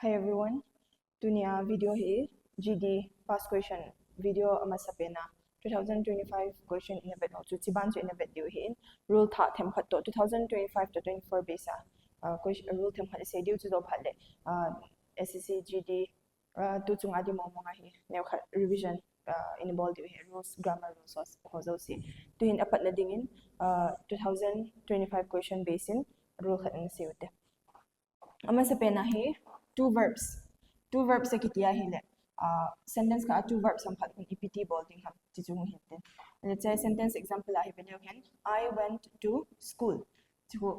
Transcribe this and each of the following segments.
Hi everyone. Dunia video hi GD past question video ama sapena 2025 question in a bit no chu chiban chu in a bit diu hin rule tha them khat to 2025 to 24 besa question rule them khat se diu chu do phale SSC GD tu chunga di mo nga hi ne khat revision in ball diu hi rules grammar rules ho zo si tu hin apat na dingin 2025 question basin rule khat an se ute ama sapena hi two verbs kitia hile sentence ka two verbs sam phat ept bolding ham chi chung hin let's say sentence example I video hen I went to school chu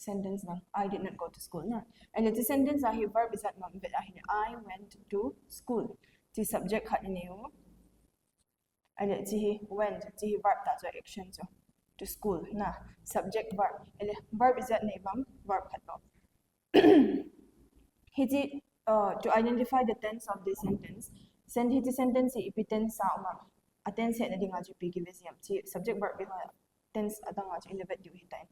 sentence na I did not go to school na and let's say sentence I verb is that mam bit I went to school chi subject khat ni u and let's see went chi verb ta so action so to school na subject verb and verb is that name verb khat no hiji to identify the tense of this sentence send hiji sentence if tense sa uma tense na dinga ju pi give siam chi subject verb bi tense adanga ju elevate du hitain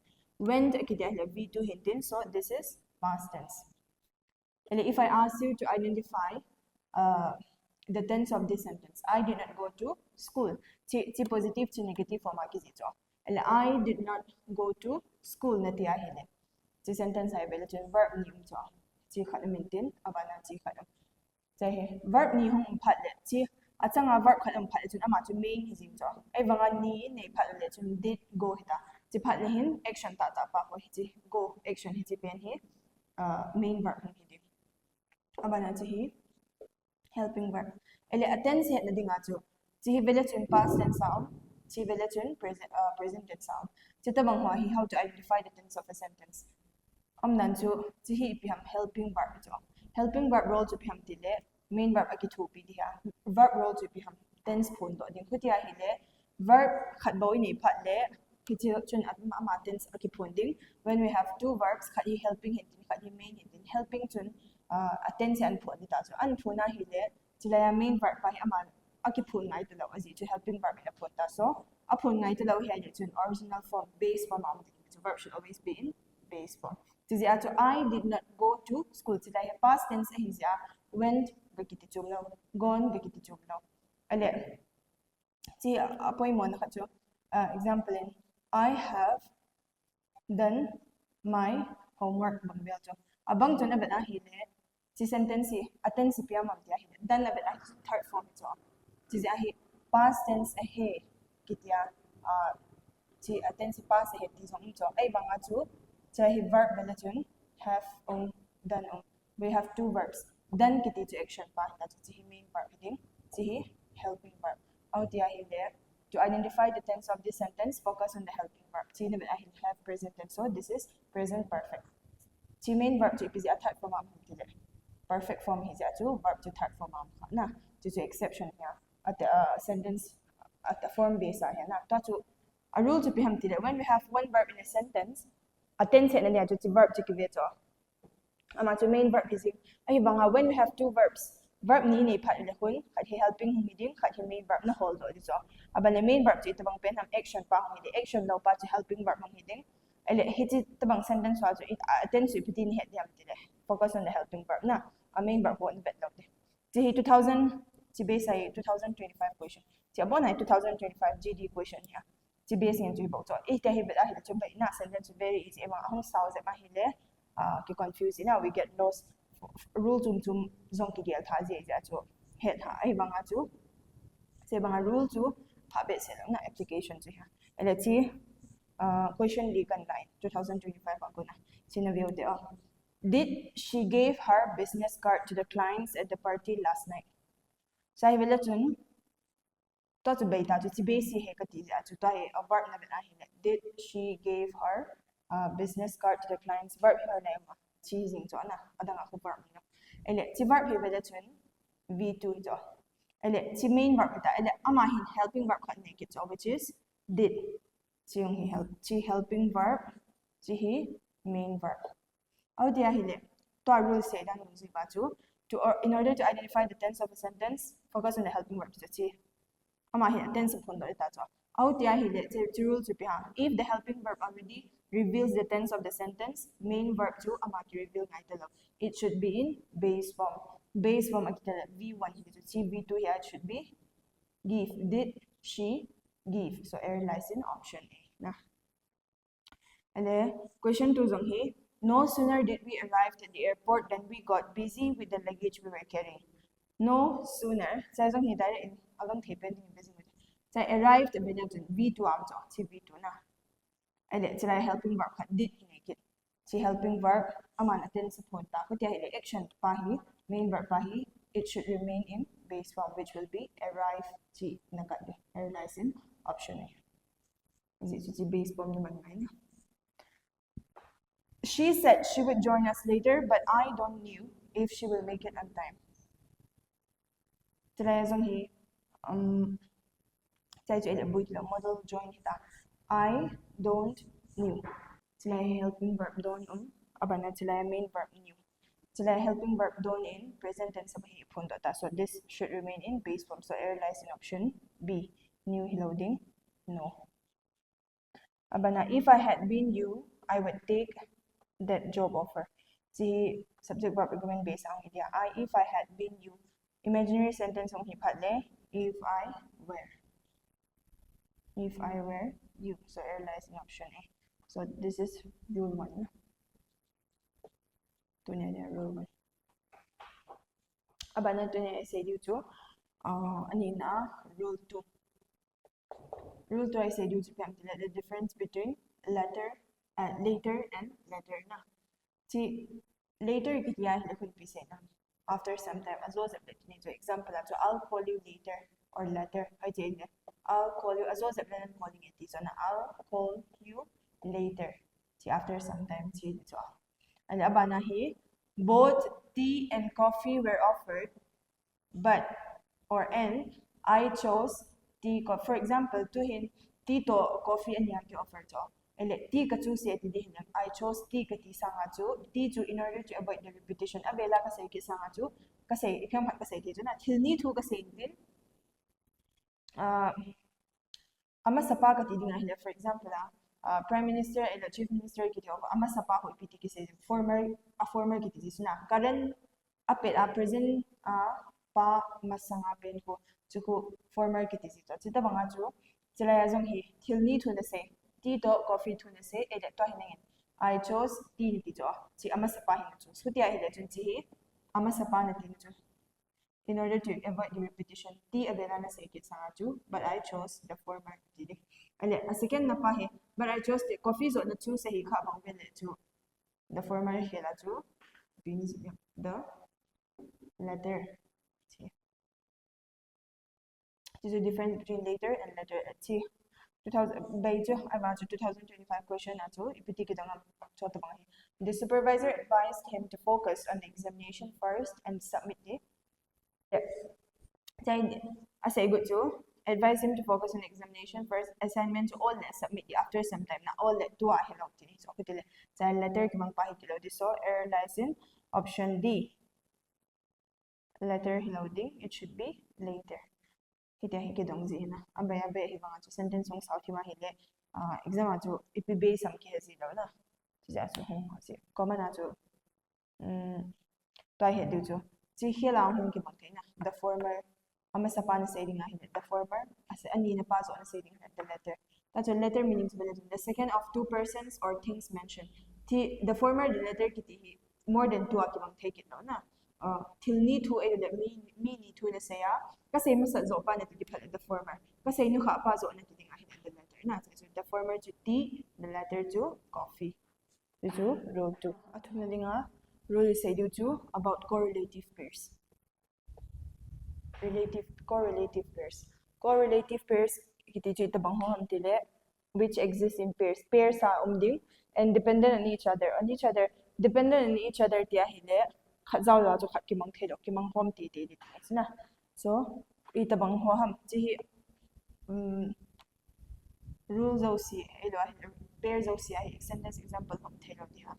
when kidia le v2 hintin so this is past tense and if I ask you to identify the tense of this sentence I did not go to school chi positive chi negative form ki ji jo and I did not go to school na tia hile chi sentence I bela chen verb ni jo chi khat maintain abana chi khat chai he verb ni hong phat le chi achanga verb khat phat chun ama chu main hi jing cho ai wanga ni nei phat le chun did go hita chi phat le hin action ta pa ko hi chi go action hi chi pen hi main verb hi di abana chi hi helping verb ele attend he na dinga chu chi hi vela chun past tense sound chi vela chun present tense sound chi ta bang hi how to identify the tense of a sentence nan chu chi hi pi ham helping verb cho helping verb role chu pi ham ti le main verb aki thu pi dia verb role chu pi ham tense phone do ding khutia hi le verb khat boi nei phat le ki chi chun ma tense aki phone ding when we have two verbs khat hi helping hin tin khat hi main hin tin helping chun tense an phone ta chu an phone hi le chila main verb pa hi ama aki phone ngai to lo aji chu helping verb hi phone ta so a phone ngai to lo hi ai chun original form base form am the verb should always be in base form so I did not go to school today past tense hizia went gakiti chumno gone gakiti chumno ale see apoi mon khacho example in I have done my homework bangbel cho abang chona bana hile chi sentence attense pia mam dia hile done a bit third form cho chi hi past tense he kitia chi attense past he ti song cho ai banga chu chai verb bela chun have done we have two verbs done kiti to action part that chi main verb hiding chi helping verb out dia hi there to identify the tense of this sentence focus on the helping verb chi ne I have present tense so this is present perfect chi main verb chi pi third form am hile perfect form hi ja chu verb to third form am na to exception here at the sentence at the form base here na ta chu a rule to be ham tile when we have one verb in a sentence tense na niya chu verb chi kive cho ama chu main verb is ai banga when we have two verbs verb ni nei phat le hun khat hi helping hum hiding khat hi main verb na hold do di cho aba le main verb chi tabang pen ham action pa hum hiding action lo pa chi helping verb hum hiding ele hi chi tabang sentence wa chu tense pi tin he diam tile focus on the helping verb na a main verb won bet lo de chi 2000 chi base ai 2025 question chi abon ai 2025 GD question here chi base ngin chi bo cho e ta hi bet a hi chu bai na sentence very easy ema hong sao ze ma hi le ki confuse now we get lost rule zum zong ki gel tha je ja chu he tha ai banga chu se banga rule chu tha be se na application chu ha ele chi question li kan line 2025 ba ko na china view de did she gave her business card to the clients at the party last night sai vela chun to chu bai ta chu chi base he ka ti ja chu ta he a verb na bana hi did she gave her business card to the clients verb her name choosing cho na adanga ko verb ni ele chi verb he bela chun v2 jo ele chi main verb ta ele ama hin helping verb khan ne ki cho which is did chi helping verb chi hi main verb au dia hi le to rule say dan lu ba chu in order to identify the tense of a sentence focus on the helping verb chi ama hi tense phon do ta cho out dia hi le che rule chu pi ha if the helping verb already reveals the tense of the sentence main verb to amaki reveal ngaitalo. It should be in base form. Base form akitala v1 hito si v2 here it should be give. Did she give? So error lies in option A. Na. And then question 2 zong he. No sooner did we arrive at the airport than we got busy with the luggage we were carrying. No sooner. Sa zong he direct in agang thepen in busy with. Sa arrived at v2 am zo si v2 na. And then sila helping verb kat did hinekit. Si helping verb aman atin sa punta. Kutiya hili action pahi main verb pahi. It should remain in base form, which will be arrive si nakat de. Error lies in option A. Is it si base form naman ngayon? She said she would join us later, but I don't know if she will make it on time. Today as he model join hita. I don't know. Today helping verb don't abana today main verb knew. Today helping verb don't in present tense sabahi pundota. So this should remain in base form. So error lies in option B. New loading no. Abana if I had been you, I would take that job offer. Si subject verb agreement based ang idea. If I had been you. Imaginary sentence ang hipatle. If I were. If I were you. So error lies in option A. So this is rule 1. Ito niya rule 1. Abana ito niya say dito. Anina rule 2. Rule 2 I say dito the difference between later and later na. See, later kitiya could be said after some time as well as so example so I'll call you later or later I say I'll call you as well as I'm calling it so na I'll call you later. See after some time see so and abana he both tea and coffee were offered but or and I chose tea for example to him tea to coffee and yaki offer to tea ka choose iti dihin I chose tea ka ti sanga chu tea chu in order to avoid the repetition abela kasi ki sanga chu kasi ikam hat kasi ti na tilni thu kasi din ama sapa ka ti dinga hila for example prime minister and the chief minister kiti ama sapa ko ipiti kasi former kiti suna current apet present pa masanga pen ko chuko former kiti sito chita banga chu sila yazong hi tilni thu na say tea to coffee to na say edit to hinangin I chose tea ni to si ama sapa hin chu suti ai da chun chi ama sapa na tin chu in order to avoid the repetition tea abela na say kit sanga chu but I chose the former tea ale a second na pa he but I chose the coffee so na chu say hi kha bang bele chu the former hela chu means the latter. There's a difference between later and later. See, 2000 I've answered 2025 question at all. The supervisor advised him to focus on the examination first and submit it. I say good too. Advise him to focus on the examination first. Assignment to all that submit it after some time. Now all that do I help tini. So kutile. Sa letter kimang pahitilo. So error lies in option D. Letter loading. It should be later. Hita hikidong zina. Abaya hibang ato sentence ng South Hima hili. Exam ato ipibe sam kihasi daw na. Siya ato hong kasi. Common ato. Tayo hito jo. Si hila ang hong kibang na. The former. Masapa na saying nga hili. The former. As ani na paso na saying the letter. That's a letter meaning the second of two persons or things mentioned. The former the letter kiti more than two akibang take it daw na. Till need to ay that me to na saya kasi masa zo pa na the former kasi no ka pa zo na tiding ahin the letter na so the former to tea the letter to coffee to rule 2 ato na nga rule say do to about correlative pairs correlative pairs kiti ju tabang ho tile which exist in pairs sa umding and dependent on each other tiya hile khazao la jo khat ki mang thelo ki mang hom ti na so ita bang ho ham chi rules of c elo pairs of c sentence example hom thelo di ha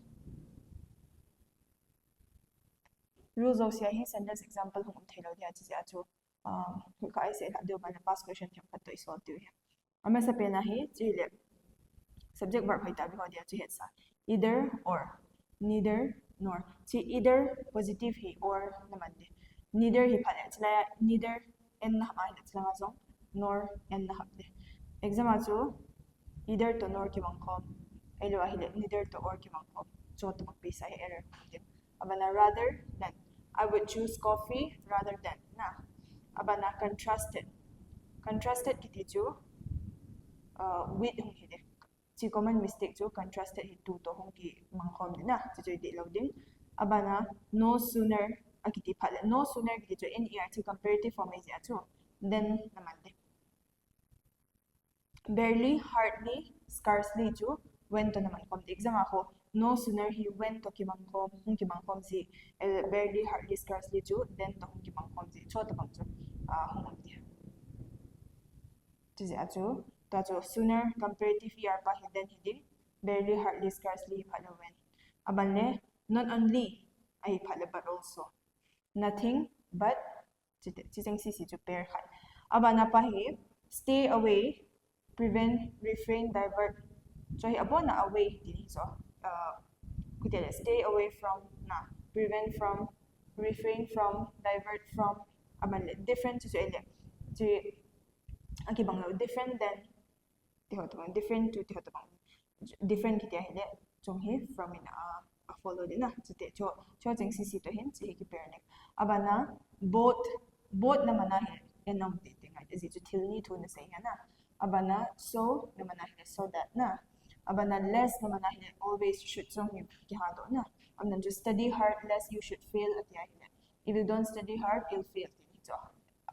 rules of c sentence example hom thelo di ha chi acho ka ai se ha do ba na past question tham khat to solve tu ha ama sa pe na hi chi le subject verb hay tabi ho dia chu het sa either or neither nor chi either positive hi or naman de neither hi phale chla neither en na ma hi chla zong nor en na hak de exam chu either to nor ki bang khom elo hi neither to or ki bang khom so to pi sai error abana rather than I would choose coffee rather than na abana contrasted kiti chu with hong hi de chi common mistake chu contrasted hi tu to hong ki mang khom de na chi choi de loading abana no sooner akiti phale no sooner kiti chu ner chi comparative form is ya chu then naman de barely hardly scarcely chu when to naman kom de exam ako no sooner he went to kimangkom hong kimangkom si barely hardly scarcely chu then to hong kimangkom si cho to bang chu hong de to ja chu ta chu sooner comparative er pa then he barely hardly scarcely phalo when abanle not only ai phalo but also nothing but chi chang si chu pair khat abana pa hi stay away prevent refrain divert so hi abona away din so kutele stay away from na prevent from refrain from divert from abanle different to ele to aki bang different than different to different kiti hele chung hi from in a follow din na chute cho chang si to hin chi ki pair ne abana both na mana he enam ti tinga is it till ni to na say na abana so na mana he so that na abana less na mana he always should chung hi ki ha do na amna just study hard less you should fail at ya hele if you don't study hard you'll fail so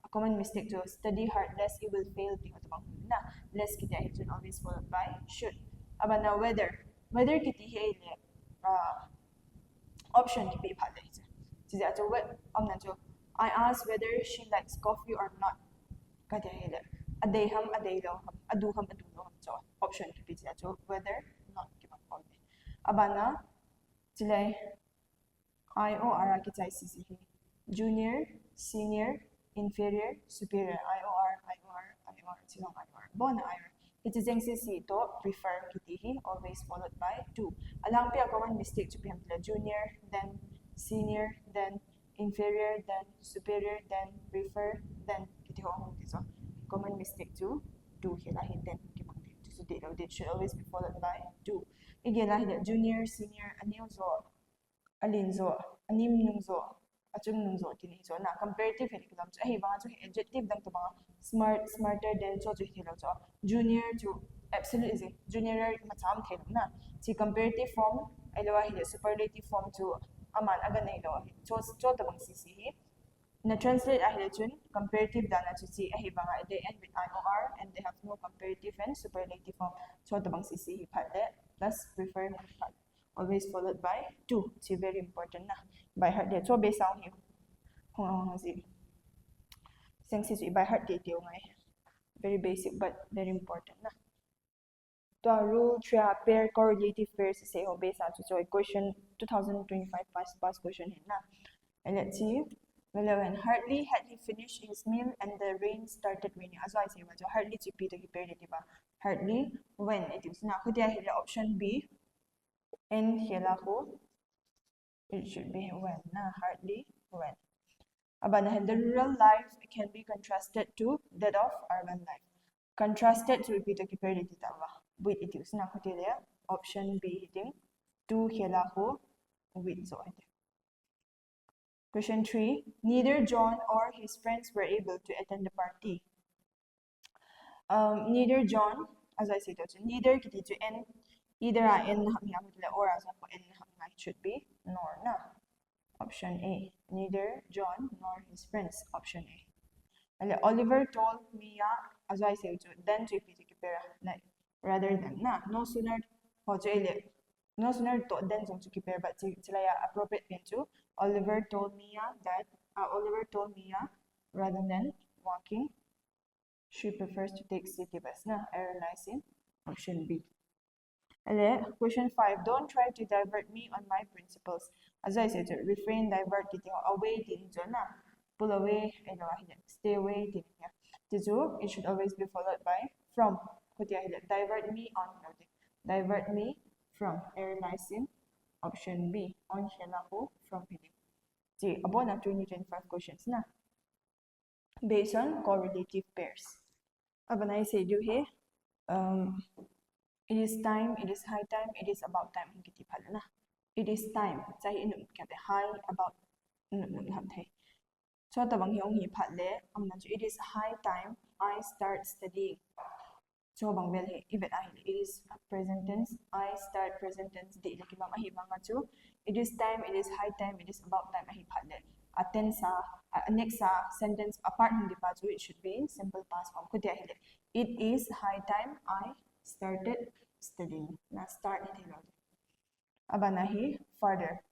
a common mistake to study hard less you will fail tinga to bang na less kita it should always followed by should abana whether kiti hele option ki pe phale chi ja cho what amna cho I asked whether she likes coffee or not kada hele adeham adelo aduham adulo so option ki pe cho whether not ki bang kom abana chilai I o r ki chai si junior senior inferior superior I o r chilong I o r bona I o r it is NCC to prefer kiti hi always followed by to alang pia common mistake to piham junior then senior then inferior then superior then prefer then kiti ho hong so common mistake to hila hi then ki mang to so they should always be followed by to igela hi junior senior anil zo alin zo anim nung zo achung nung zo kini so na comparative hi kilam cha hi ba chu adjective dang to ba smarter than so chu hilo so junior to absolute is junior macham thel na chi comparative form elwa hi superlative form to aman aga nei lo cho to bang si hi na translate a chun comparative dana chu chi a hi ba they end with ior and they have no comparative and superlative form cho to bang si hi phale plus prefer always followed by to chi very important na by heart de cho be sound hi hong si seng si by heart de teo ngai very basic but very important na to rule tria pair correlative pairs say ho base on so question 2025 past question hin na and let's see when hardly had he finished his meal and the rain started raining as I say was hardly to be the pair diba hardly when it is na kudia here option B and here ho it should be when na hardly when abana the rural life can be contrasted to that of urban life contrasted to repeat the pair ditawa with it is na kudia option B hitting to here ho with so Question 3. Neither John or his friends were able to attend the party. Neither John, as I said, neither kiti to n either n or as n should be nor na. Option A. Neither John nor his friends. Option A. And Oliver told Mia, as I said, then to like rather than na. No sooner no sooner to then to keep but chilaya appropriate into Oliver told Mia that Oliver told Mia rather than walking she prefers to take city bus na airline option B. Question 5. Don't try to divert me on my principles. As I said, refrain, divert kiti away din na pull away stay away din it should always be followed by from divert me on divert me from airlinesin option B on Shelahu from hili. See, about na 2025 questions na. Based on correlative pairs. When I say do here, it is time, it is high time, it is about time. It is time. Say high about so it is high time I start studying. So bang bel he ibet it is present tense I start present tense di laki bang ahi mga chu it is time it is high time it is about time ahi phatle tense next sentence apart hindi pa chu it should be in simple past form kutia hele it is high time I started studying na start ni thilo abana hi further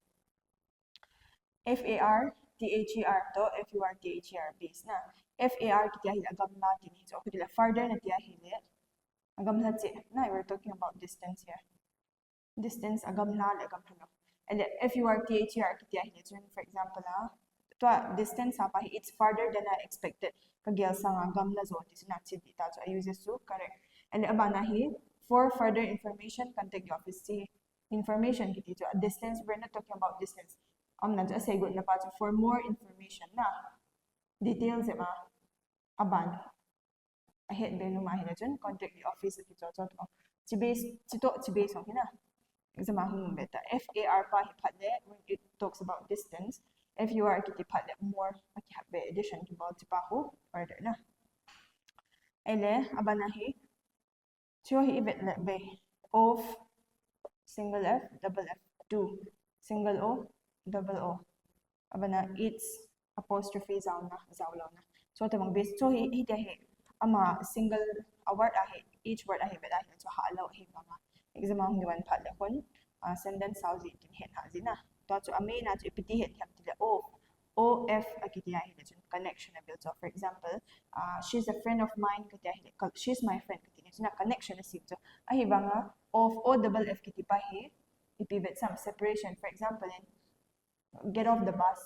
FAR THER to FUR THER base na FAR kitia hila agam na tini so kutila further na tiya hile agam na che na we're talking about distance here distance agam na agam halo and FUR THER kitia hile for example to distance apa it's farther than I expected kagyal sa agam na zo this na chi dita so I use this to correct and abana hi for further information contact the office see information kiti so distance we're not talking about distance na say good na pa for more information na details ma aban ahead be no mahina jon contact the office kito so to base okay na exam hung beta FAR pa hipadle when it talks about distance FUR kiti padle more akihabe addition to about tipaho further na ele abana hi so hi ibet le be of single F double F 2 single O double O abana it's apostrophe zawlaw na so tamang base so hi he ama single word ahe each word ahe beta so halaw hi mga exam ang giwan phala kon sentence sauzi tin het hazina to so ame na so ipiti het hap tila o f akitiya hi so connection built so for example she's a friend of mine kitiya hi she's my friend kitiya so na connection is so ahi banga of o double f kiti pa hi ipivot some separation for example in get off the bus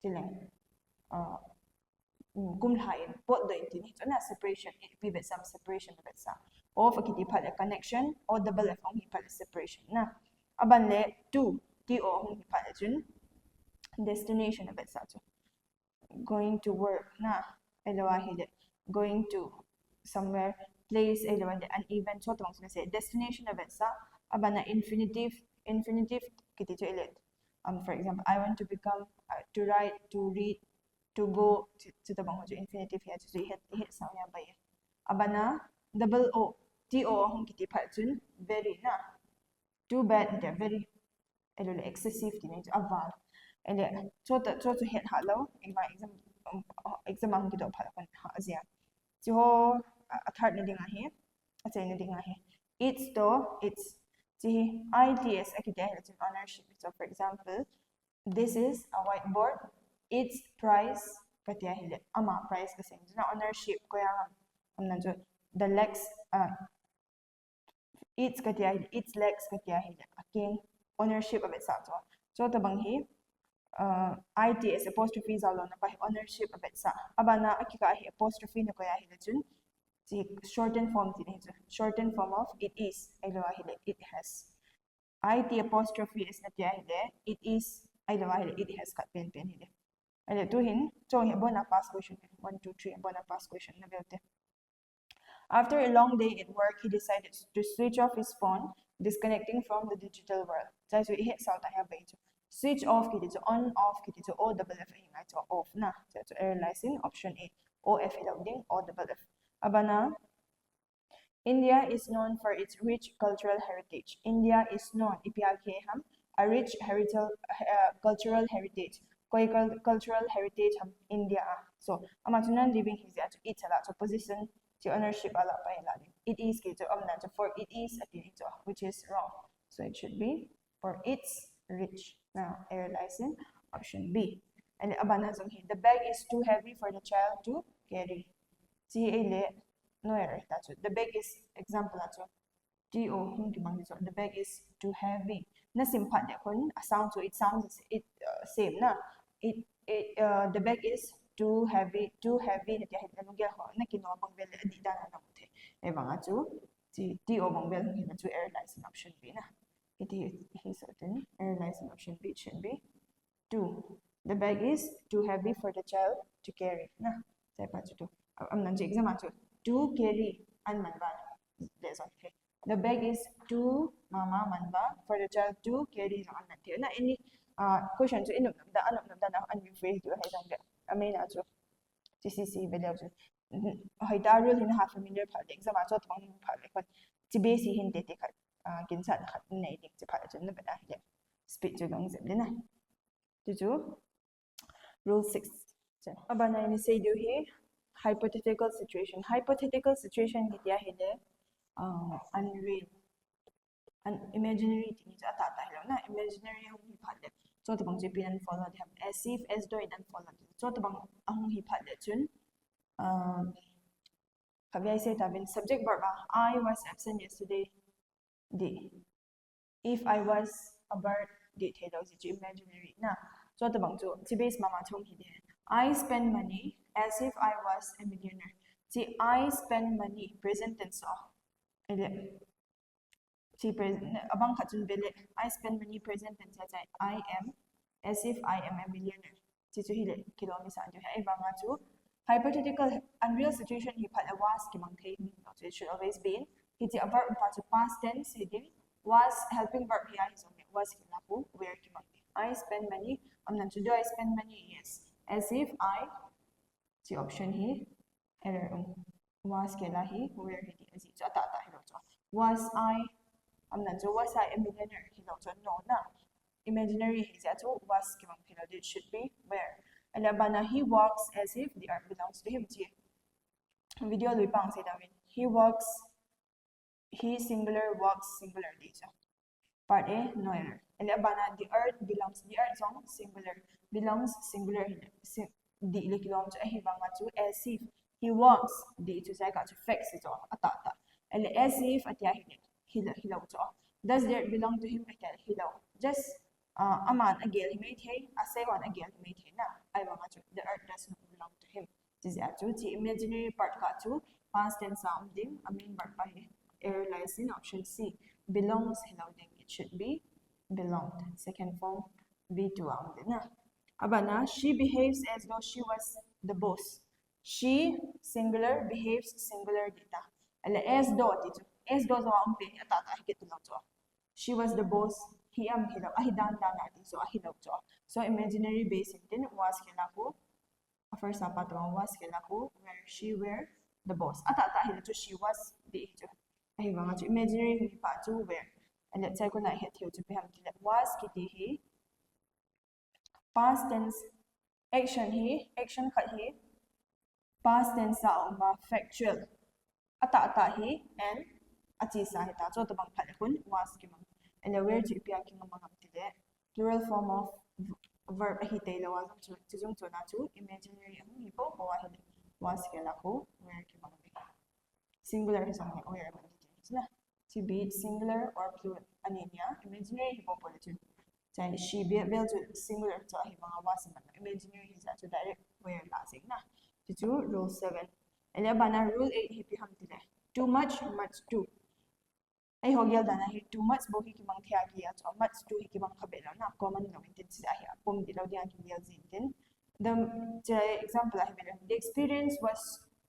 tilang kumhain pot do intini so na separation it pivot some separation of sa of akiti phala connection o double f ang phala separation na abanle 2 to ang phala jun destination of sa so going to work na elawa hide going to somewhere place elawa an event so tong say destination of sa abana infinitive kiti to elet for example I want to become to write to read to go to the bang infinitive here to hit sound ya bay abana double o to ang kiti phat jun very na too bad they very excessive tini aval and so to hit hello in my exam ang kito phat kon ha azia so third na ding ahe atay na ding ahe it's see ITS akita has ownership so for example this is a whiteboard its price katiya hile ama price kasi na ownership ko yang amna the legs its katiya hile its legs katiya hile aking ownership of it so tabang hi ITS apostrophe zalo na pa ownership of it sa abana akika hi apostrophe na ko ya hile jun shortened form shortened form of it is it has it apostrophe is na tiya hile it is it has cut pen hile ale to hin so hi bona past question 1 2 3 bona past question na belte after a long day at work he decided to switch off his phone disconnecting from the digital world so he hit out I have switch off kiti so on off kiti so o double f hinga so off na so airline option A o f loading o double f abana India is known for its rich cultural heritage. India is known a rich cultural heritage. Cultural heritage India. So amatunan living his at it's a lot so position to ownership ala pa it is kito so for it is at which is wrong. So it should be for its rich. Now airline option B. And abana the bag is too heavy for the child to carry. See no error that's it. The bag is example that's the bag is too heavy na simpat de kon sound so it sounds it same na it the bag is too heavy na tiya hit na gya ho na kinobang bel adi da na mute e banga chu T O bang bel hina chu error lies in option B na. It is certain error lies in option B. It should be 2. The bag is too heavy for the child to carry. Na, saya pa chu. Nan exam chu. To carry an manba. That's okay. The bag is too mama manba for the child to carry no an nanti. Na ini question chu inum da anum da na an rephrase chu hai jang de. Amai na chu. CCC video chu. Hai da rule hin half familiar phal exam chu thong phal kon. Chi base hin te te khat. Kin sa khat nei dik chi phal chu na ba da. Speed chu gang zem de na. Rule 6. Abana ini say do here hypothetical situation. Hypothetical situation hitia hele unreal. An imaginary thing is atata hello na imaginary hung hi phalle. So the bang jipi and follow them as if as though it and follow. So the bang hung hi phalle chun I say that in subject verb I was absent yesterday. D. If I was a bird, did hello is imaginary na. So the bang chu base mama chong hi de. I spend money as if I was a millionaire. See, I spend money present tense abang khatun bele. I spend money present tense I am as if I am a millionaire. See chu hile kilometer anju hai banga chu hypothetical unreal situation hi phat was ki mang thei. So it should always be in it's a verb past tense hiding was helping verb here is only was kilaku where ki mang. I spend money. Do I spend money? Yes. As if I. See option here. Error. Was kela he where he is. So atata hello. Was I? Was I a millionaire? Hello. No na. Imaginary he said so was kimang hello. It should be where. And abana he walks as if the earth belongs to him. Video lipang say that he walks. He singular walks singularly. So part A no error. And abana the earth belongs song singular belongs singular the ilekilom to he banga to as if he walks the to say got to fix it all atata and as if atya hilo to does there belong to him atal hilo just aman again he made hey asay one again he made hey na I banga to the earth does not belong to him this is actually the imaginary part ka to past tense sounding I mean part by error lies in option C belongs hilo then it should be belonged. Second form B2 na. Abana she behaves as though she was the boss. She singular behaves singular data. As though so ampe atata hikitulang to. She was the boss. He am hilaw. Ahidan natin so ahilaw to. So imaginary basic din was kilaku. First patron was kilaku where she were the boss. Atata hilaw to she was the ito. Ahibanga to imaginary pa to where. And let's say kuna hit here to be that was kitty he past tense action he action cut he past tense sound factual ata he and ati sa hita so to bang phat kun was kimang and the where to be king amang tide plural form of verb hi tailo was to jung to na to imaginary ang hipo was kela ko where kimang singular is only where na to be singular or plural aninya imaginary hypopolitan then she be able to singular to hi mga was imaginary is to direct where lasing na to rule 7 and bana rule 8 hi piham tile too much too ai hogyal dana hi too much bo hi kimang thya ki so much too hi kimang khabela na common no intensi hi pom dilaw dian ki yel zin the example I have the experience was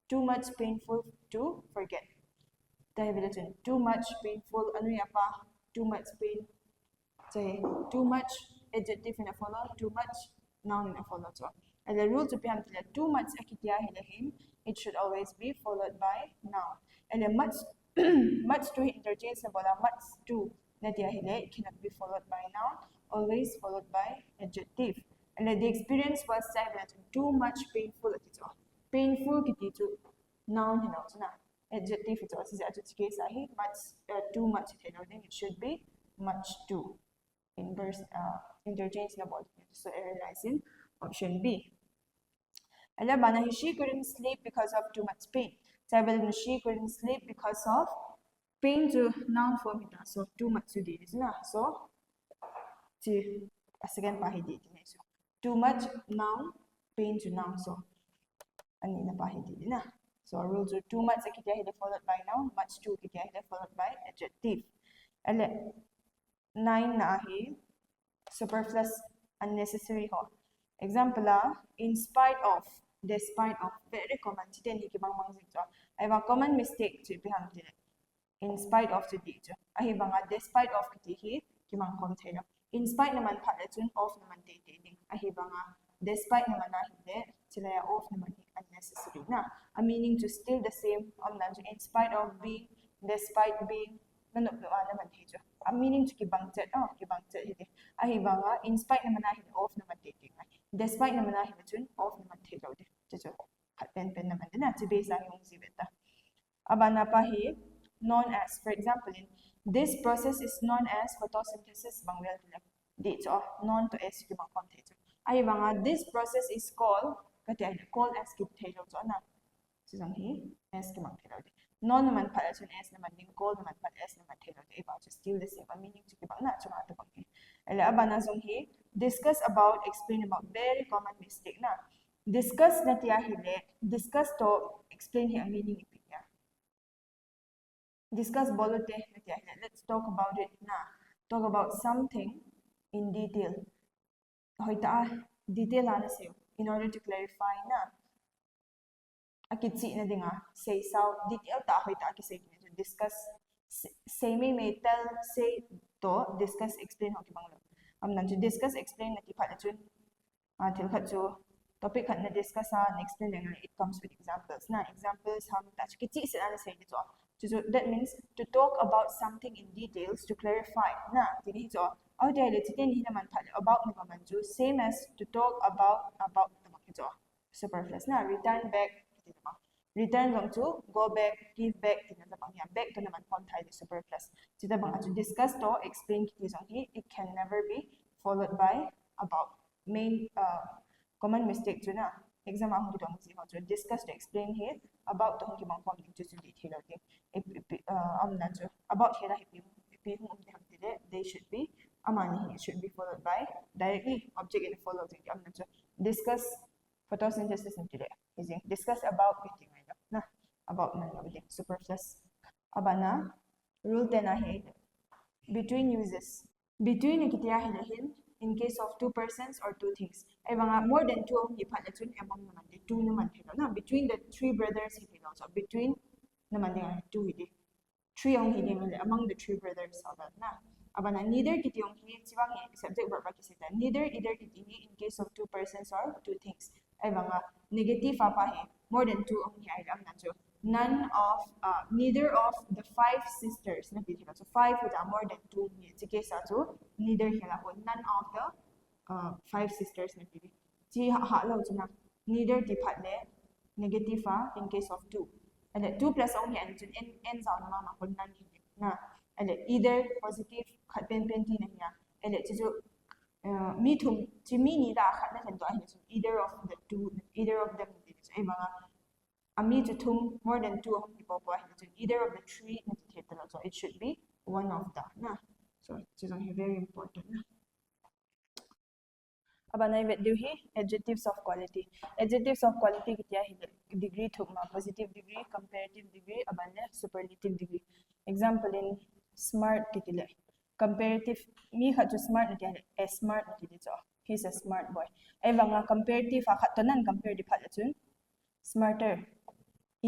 too much painful to forget. Too much painful ano pa too much pain say too much adjective in a follow too much noun in a follow so and the rule to be too much akitya hilahim it should always be followed by noun and then much much to interchangeable much to natia hile it cannot be followed by noun always followed by adjective and then the experience was too much painful akito painful kiti to noun hinaw so na adjective it was adjective case ahi much too much then it should be much too inverse interchangeable so error lies in option B. Alabana she couldn't sleep because of too much pain. So she couldn't sleep because of pain to noun form ita so too much to this na so to second pahidi so too much noun pain to noun so ani na pahidi na So rule to too much kita hide followed by noun, much too kita hide followed by adjective. Ale 9 na ahi superfluous unnecessary ho. Example la in spite of, despite of, very common chiten hi kibang mang jing cho. Ai ba common mistake chu biham tile. In spite of to di cho. Ahi banga despite of kiti hi kimang kom thelo. In spite naman phat chun of naman te te ding. Ahi banga despite naman na hindi chilaya of naman hi unnecessary na. A meaning to still the same nan in spite of being, despite being nanup naman hi cho. A meaning to kibang chet hindi. Ahi banga in spite naman na hindi of naman te te. Despite naman na hindi chun of naman thelo de. Cho phat pen naman din na chibe sa yung sibeta. Abana pa hi known as, for example, in this process is known as photosynthesis bang well dito known to s yung content. Ay banga this process is called called as kit tayo so na. Sisang hi s kimang tayo. Known naman pala so s naman din called naman pala s naman tayo. Iba just still the same meaning to kibang na so ato bang hi. Ala abana song hi discuss about, explain about very common mistake na. Discuss na tiya hile, discuss to explain hi ang meaning ipin niya. Discuss bolote na tiya hile. Let's talk about it na. Talk about something in detail. Hoy ta detail na sayo in order to clarify na. Akitsi na din say sao detail ta hoy ta kisay to discuss say may tell say to discuss explain ho kibang lo. Nan to discuss explain na ti phat chun til khat chu topic khat na discuss and explain na it comes with examples na. Examples ham ta kitsi sa na say dito. So that means to talk about something in details to clarify na. Tini so oh dahil chitin hi naman phat about ni naman ju same as to talk about naman ito. Superfluous na. Return back return lang to go back, give back tinatapang yan. Back to naman pon tayo superfluous. Sita bang to discuss to explain kiti song hi it can never be followed by about. Main common mistake to na. Exam ang dito ang siya to discuss to explain here about to hong kimang pon to detail okay. About here if you they should be amani it should be followed by directly object in follow discuss photosynthesis today is discuss about meeting na about man superfluous abana rule 10 ahead between uses between kitiya hilahin in case of two persons or two things ay mga more than two ang ipala chun among naman di two naman hilo na between the three brothers hilo so between naman din two hidi three ang hidi among the three brothers about na abana neither kiti yung hi siwang subject verb kisita neither either kiti hi in case of two persons or two things ay mga negative pa hi more than two ang hi am na so none of neither of the five sisters na kiti so five with more than two hi sige sa to neither hila ko none of the five sisters na kiti ji ha lo jina neither di phat le negative in case of two and 2 plus ang hi and sa na ma ko none hi na and either positive khat pen ti na niya and chisu mi thum chi mi ni da khat na than to ai so either of the two either of them so ai mga ami to thum more than two of people po so either of the three na theta so it should be one of the na so chisu very important na abanay vet do hi adjectives of quality kitiya hi degree thum ma positive degree comparative degree abane superlative degree example in smart kitile comparative mi kha to smart na a smart na kitile so he's a smart boy ai wanga comparative kha to nan comparative phala chun smarter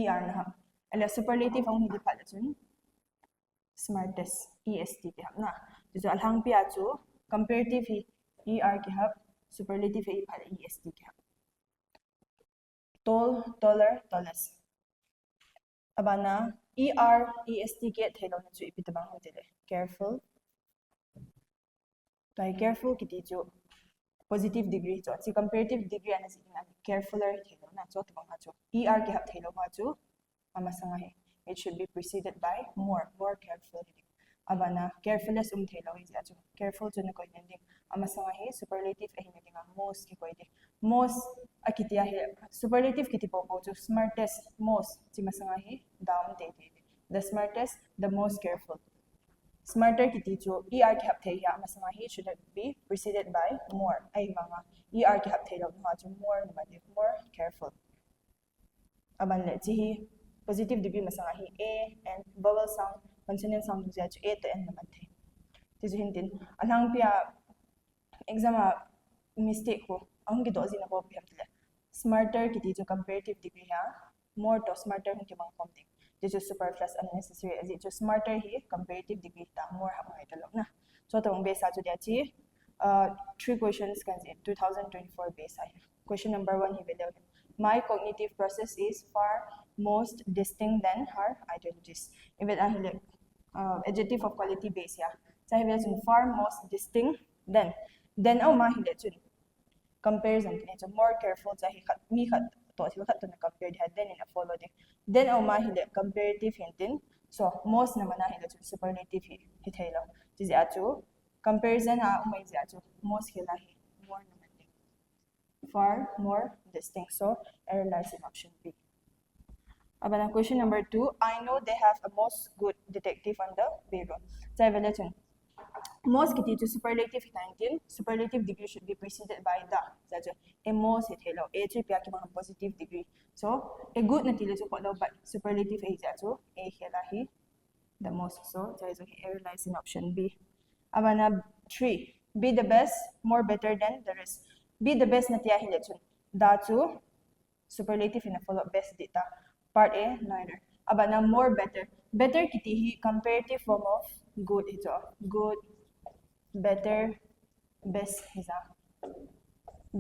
er na ha ala superlative ang hindi phala chun smartest est ki ha na so alhang pia chu comparative hi er ki ha superlative hi phala est ki ha tall taller tallest abana est get hello na chu ipitabang hotele careful tai careful kiti chu positive degree so si comparative degree ana si carefuler hello na so tabang ha chu ki hap hello ha chu amasanga he it should be preceded by more careful abana carefulness hello is chu careful chu na ko ending amasanga he superlative ahin na most ki ko ide most akitiya he superlative kiti po chu smartest most si masanga he down te the smartest the most careful smarter kiti chu ki hap the ya masanga he should be preceded by more ai mga ki hap the lo ha chu more careful aban le chi positive degree masanga hi a and vowel sound consonant sound ja chu a to n naman the tizu hintin alang pia exam mistake ho ang gi do zina ko phem tile smarter kiti jo comparative degree ha more to smarter hun ki bang kom ting this is superfluous unnecessary as it just smarter hi comparative degree ta more ha mai talok na so tong base sa chu dia chi three questions can see 2024 base hai question number 1 hi below my cognitive process is far most distinct than her ideologies if it ahile adjective of quality base ya sai be far most distinct then oh ma hile chun comparison it's more careful sa hi khat mi khat to sil khat to na compared had then in a follow then oh ma hile comparative hintin so most na mana hile chu superlative hi thailo ji achu comparison a umai ji achu most hila hi more na man far more distinct so error lies in option B. Abana question number 2 I know they have a most good detective on the payroll sai vela chun most kiti to superlative 19 superlative degree should be preceded by the saja a most it hello a three pia ki mga positive degree so a good na tilo ko daw but superlative a saja a hela hi the most so there is a error lies in option B. Abana 3 be the best more better than the rest be the best na tiya hile chun da chu superlative in a follow best data part A neither abana more better kiti hi comparative form of good ito good better best hisa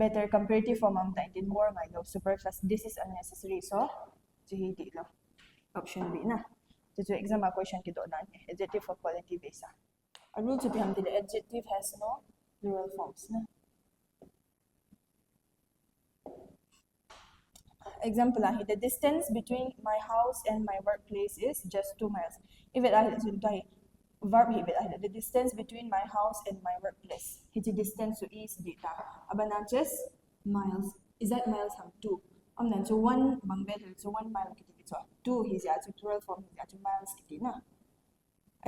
better comparative form am ta more my low superfluous this is unnecessary so ji di lo option B na so exam question ki do nan adjective of quality base a rule to be ham the adjective has no plural forms na example the distance between my house and my workplace is just 2 miles if it verb hi the distance between my house and my workplace hiti distance to is data abana just miles is that miles ham 2 amnan so 1 bangbel so 1 mile kiti so 2 hi ja to 12 form hi ja to miles kiti na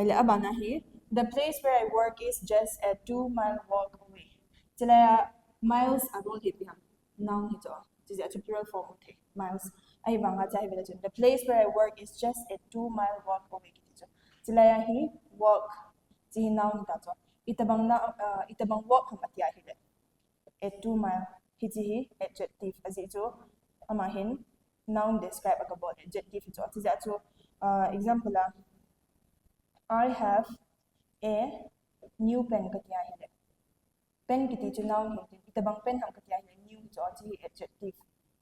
aila abana hi the place where I work is just a 2-mile walk away tila miles abol hi ham noun hi to is a plural form of miles ay banga chai bela chun the place where I work is just a 2-mile walk away kiti so sila hi walk ji noun ta so itabang walk hamatia hi le a 2-mile hi adjective as it so amahin noun describe about adjective so is that so example I have a new pen katia hi le pen kiti chu noun hi itabang pen ham katia hi new so ji adjective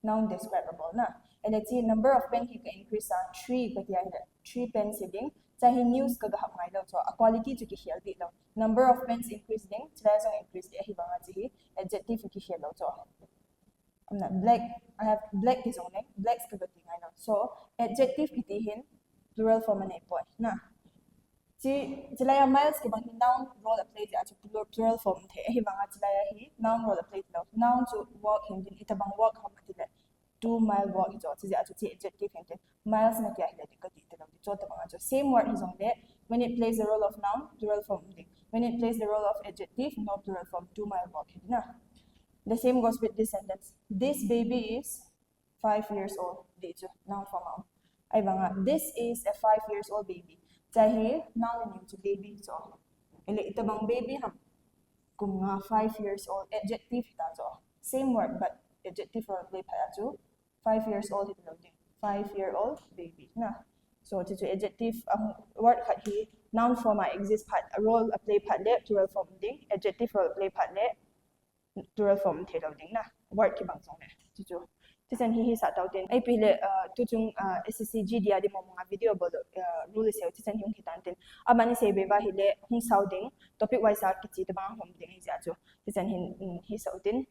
noun describable na and let's see number of pen can increase 3 katia hi 3 pens heading cha hi news ka ga ngai lo so a quality to ki hial bi lo number of pens increase ding cha so increase hi banga ji adjective ki hial lo so amna black I have black is only blacks ka ga ngai lo so adjective kiti hin plural form ane point na chilaya miles ke bang noun role play ja chu plural form the hi banga chilaya hi noun role play lo noun chu walk hin ita bang walk ham atile 2-mile walk jo chi ja chu chi adjective hin miles na kya hi ka ti lo cho ta banga jo same word is on there when it plays the role of noun plural form when it plays the role of adjective no plural form 2-mile walk hin na the same goes with this sentence this baby is 5 years old di chu noun form ai banga this is a 5 years old baby chahe noun to baby so ele itabang baby ham kung 5 years old adjective ta so same word but adjective for play pa chu 5 years old it loading 5-year-old baby na so to adjective word khat hi noun form exist part role play part le plural form ding adjective role play part le plural form the loading na word ki bang song ne chu tisan hi sa taw ten ai pile tu chung SSC G dia di mo mga video bo rule se tisan hi hitan ten amani se be ba hi le hung sounding topic wise ki chi ta bang hom ding ja chu tisan hi sa utin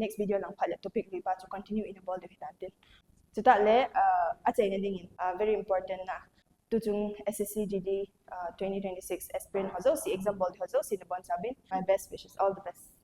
next video lang phala topic li ba chu continue in about the hitan ten chu ta le a chai ne ding very important na tu chung SSC GD 2026 aspirant hozo si exam bol hozo si ne bon sabin my best wishes all the best